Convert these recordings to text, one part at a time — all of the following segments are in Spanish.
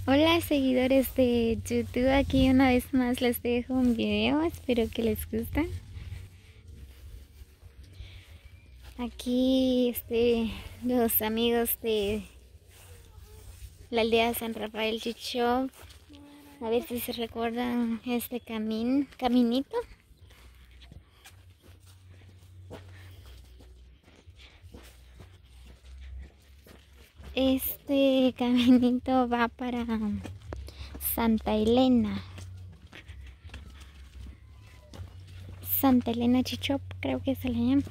Hola seguidores de YouTube, aquí una vez más les dejo un video, espero que les guste. Aquí los amigos de la aldea San Rafael Chichop, a ver si se recuerdan este caminito. Este caminito va para Santa Elena. Santa Elena Chichop, creo que se le llama.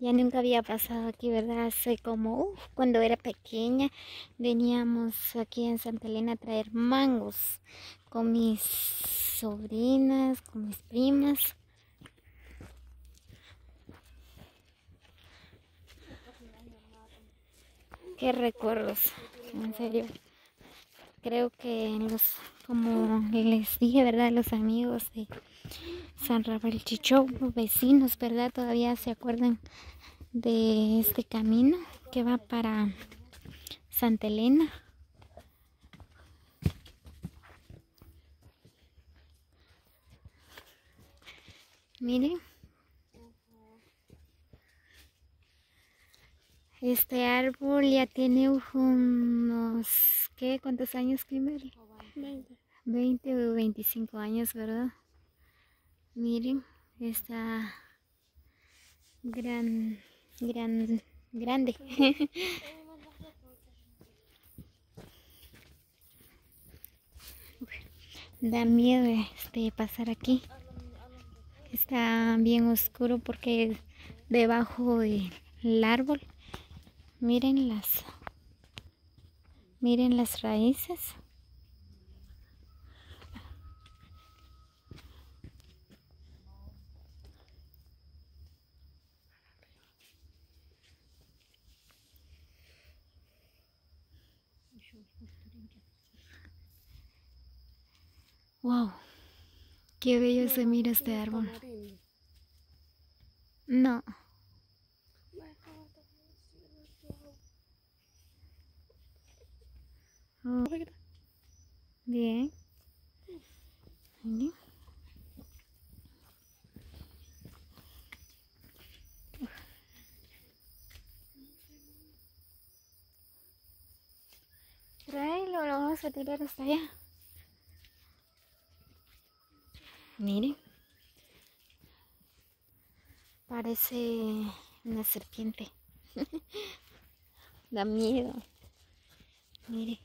Ya nunca había pasado aquí, ¿verdad? Hace como, cuando era pequeña, veníamos aquí en Santa Elena a traer mangos con mis sobrinas, con mis primas. Qué recuerdos, en serio. Creo que como les dije, ¿verdad? Los amigos de San Rafael Chichop, vecinos, ¿verdad? Todavía se acuerdan de este camino que va para Santa Elena. Miren, este árbol ya tiene unos, ¿qué? ¿Cuántos años, Kimberly? 20 o 25 años, ¿verdad? Miren, está grande. Da miedo pasar aquí. Está bien oscuro porque debajo del árbol, miren las raíces. Wow, qué bello se mira este árbol. No. Oh. Bien. Tráelo, lo vamos a tirar hasta allá. Miren. Parece una serpiente. Da miedo. Mire.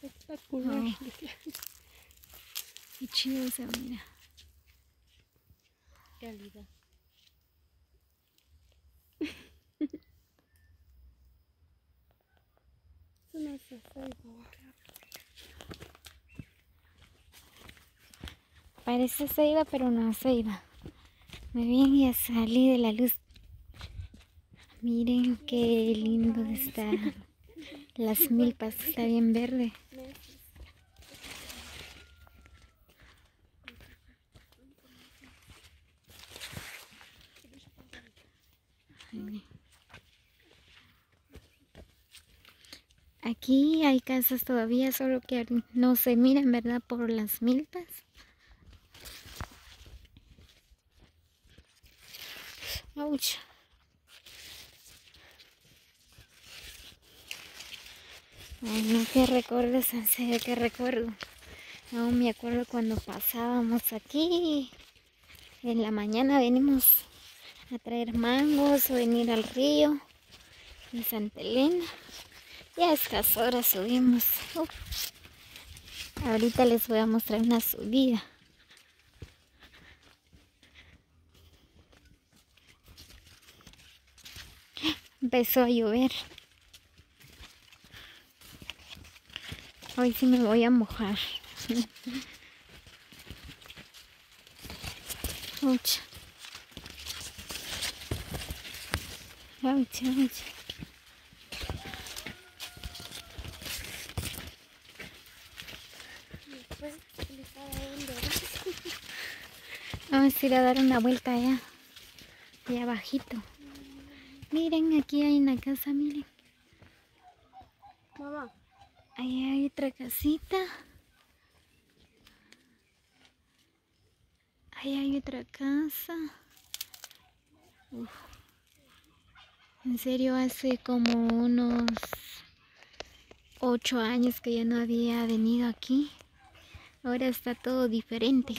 Espectacular. Oh. Qué chido se mira. Calidad. Parece ceiba, pero no ceiba. Muy bien, ya salí de la luz. Miren qué lindo está. Las milpas, está bien verde. Aquí hay casas todavía, solo que no se miran, ¿verdad? Por las milpas. Ouch. Ay, no, qué recuerdos, en serio, qué recuerdo. Aún me acuerdo cuando pasábamos aquí. En la mañana venimos a traer mangos o venir al río en Santa Elena. Ya a estas horas subimos. Ahorita les voy a mostrar una subida. Empezó a llover. Hoy sí me voy a mojar. Ouch. Ouch, ouch. Vamos a ir a dar una vuelta allá abajito. Miren, aquí hay una casa, miren. Mamá. Ahí hay otra casita. Ahí hay otra casa. Uf. En serio, hace como unos 8 años que ya no había venido aquí. Ahora está todo diferente.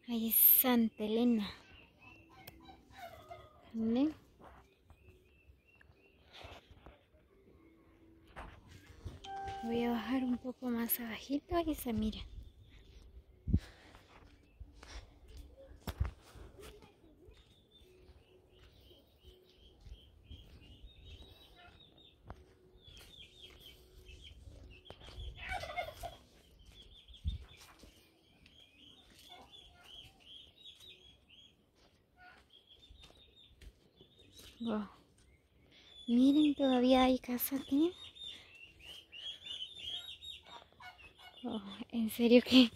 Ahí es Santa Elena. ¿Ven? Voy a bajar un poco más abajito y se mira. Wow. Miren, todavía hay casa aquí. Oh, en serio que,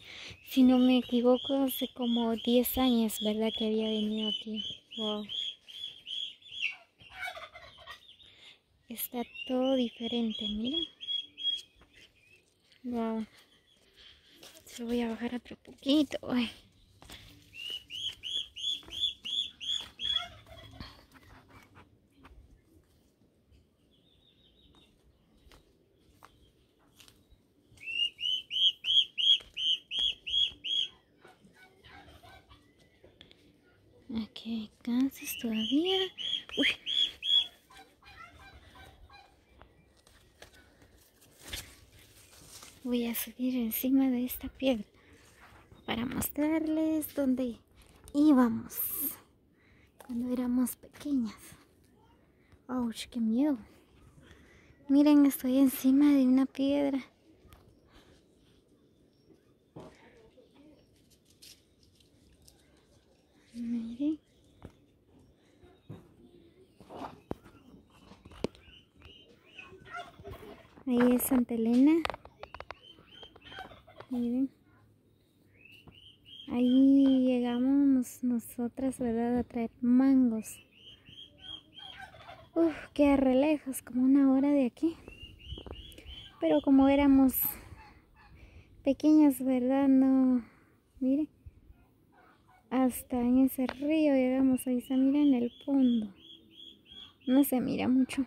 si no me equivoco, hace como 10 años, ¿verdad? Que había venido aquí. Wow. Está todo diferente, miren. Wow. Se voy a bajar otro poquito. Ay. Aquí hay casas todavía. Uy. Voy a subir encima de esta piedra para mostrarles dónde íbamos cuando éramos pequeñas. ¡Auch! ¡Qué miedo! Miren, estoy encima de una piedra. Miren. Ahí es Santa Elena. Miren. Ahí llegamos nosotras, ¿verdad? A traer mangos. Uf, queda re lejos, como 1 hora de aquí. Pero como éramos pequeñas, ¿verdad? No, miren. Hasta en ese río llegamos, ahí se mira en el fondo. No se mira mucho.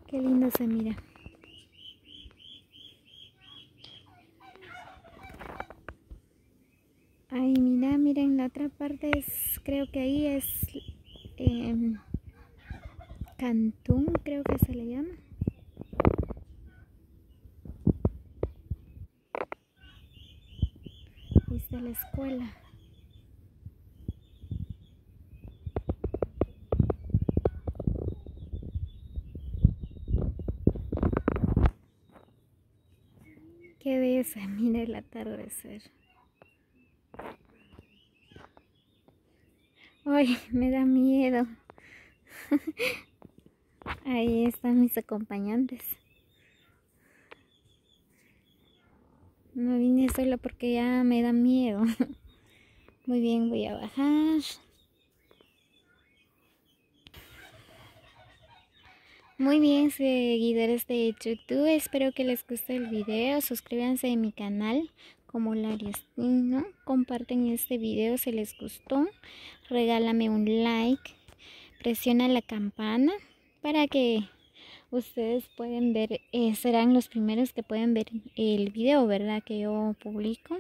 Qué lindo se mira. Ay, mira, miren, la otra parte es, creo que ahí es Cantún, creo que se le llama. Ahí está la escuela. Qué belleza, mira el atardecer. Ay, me da miedo. Ahí están mis acompañantes. No vine sola porque ya me da miedo. Muy bien, voy a bajar. Muy bien, seguidores de YouTube, espero que les guste el video. Suscríbanse a mi canal como Lariestino. Comparten este video si les gustó. Regálame un like. Presiona la campana para que ustedes pueden ver, serán los primeros que pueden ver el video, ¿verdad? Que yo publico.